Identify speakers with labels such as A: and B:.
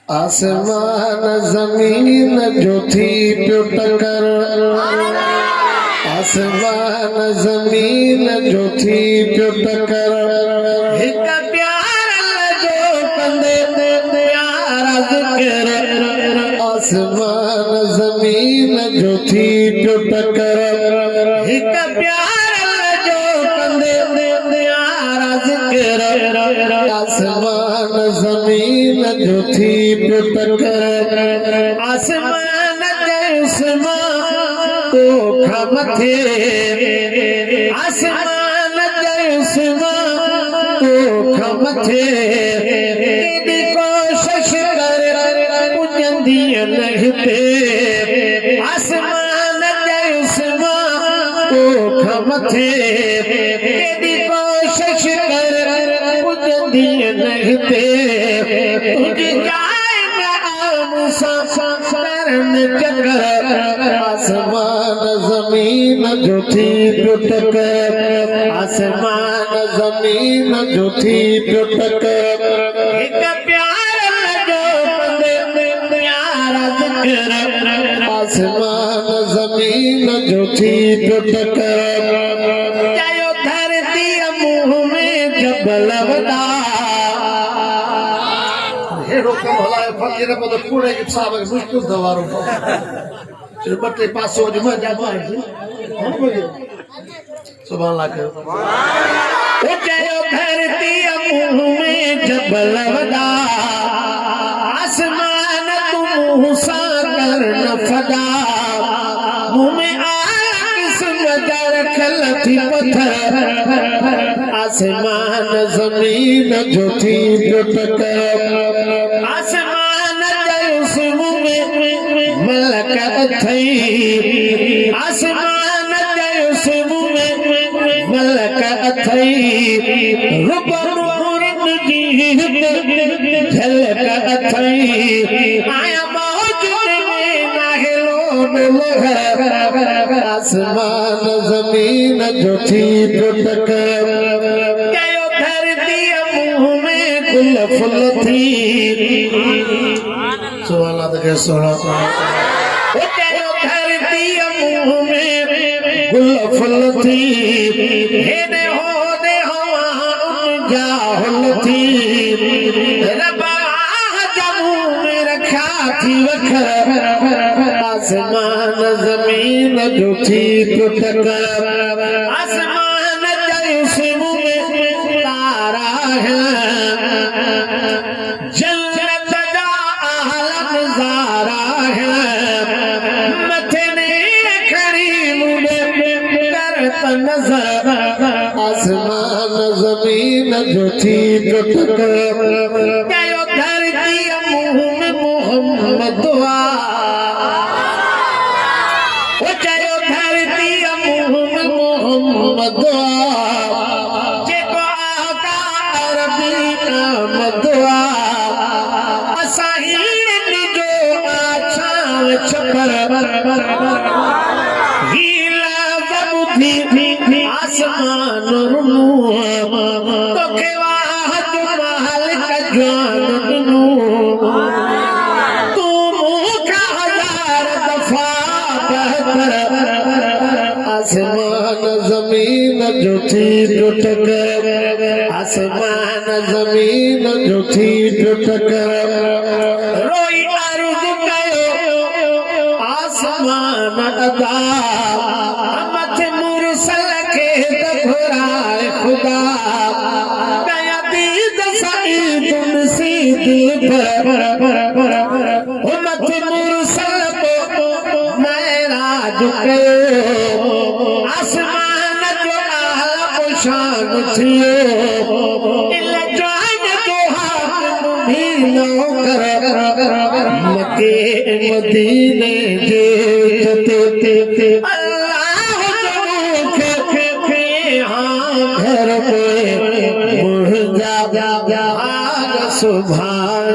A: आसमान ज़मीन जो थी पियो टकर, आसमान ज़मीन जो थी पियो टकर, हिक प्यार जो कंदे प्यारा ज़िक्र, आसमान ज़मीन जो थी पियो टकर, हिक प्यार जो कंदे प्यारा ज़िक्र, आसमान ज़मीन जो थी पियो टकर, आसमान जैसमा तो खमथे, आसमान जैसमा तो खमथे, केॾी कोशिश कर पुॼंदी नहीं पे, आसमान जैसमा तो खमथे, केॾी कोशिश कर पुॼंदी नहीं पे, तुझी जाएगा मुसाफिरन चक्कर, आसमान ज़मीन जो थी पियो टकर, आसमान ज़मीन जो थी पियो टकर, हिक प्यार जो कंदे प्यारा ज़िक्र, आसमान ज़मीन जो थी पियो टकर, चयो धरती मुंह में जबल वॾा, हेड़ो कम हलायो फकीर पद कूड़े के साहब मुश्किल दवारो बटे पासो जो मजा मारजी सुभान अल्लाह के ओ चयो धरती मुंह में जबल वॾा, आसमान तू मुंह सा कर न फदा, मुंह में आया किस्म जा रखल थी पत्थर, आसमान ज़मीन जो थी पियो टकर, आसमान जैसम में मलक अथई, आसमान जैसम में मलक अथई, रूबरूरन जी झलक अथई, आया मौजूद में नाहिलो लोहर, आसमान ज़मीन जो थी पियो टकर, कयो धरती मुंह में गुल फुल थी, सुभान अल्लाह के सुना, ओ कयो धरती मुंह में गुल फुल थी, हेने होने हवा जा हुल थी, रबा जमू में रखा थी वखर, आसमान ज़मीन जो थी पियो टकर, आसमान जैसम में तारा है, जन्नत जा आला नज़ारा है, मथे ने खड़ी मुझे करत नज़र, आसमान ज़मीन जो थी पियो टकर, कयो धरती मुंह में मोहम्मद दुआ, ओ चयो धरती मुंह में मोहम्मद दुआ, जेको आका अरबी मदुआ, असाहीन जो आछाव छपर, हीला वबुधी आसमान रुनू, तोखे वाह जो महल का जान दुनू, तू मुखा हजार दफा बहतर, आसमान ज़मीन जो थी पियो टकर, आसमान ज़मीन जो थी पियो टकर, रोई अर्ज़ कयो आसमान अदा, मथे मुरसल खे त घुराए ख़ुदा, कया दीद सईद नसीब पर, मथे मुरसल को महराज कयो, आसमान जो आला शान थियो, दिल जान जो हाथ भी नौकर, मके मदीने जे ते अल्लाह के हाँ घर पे मुर्दा सुभान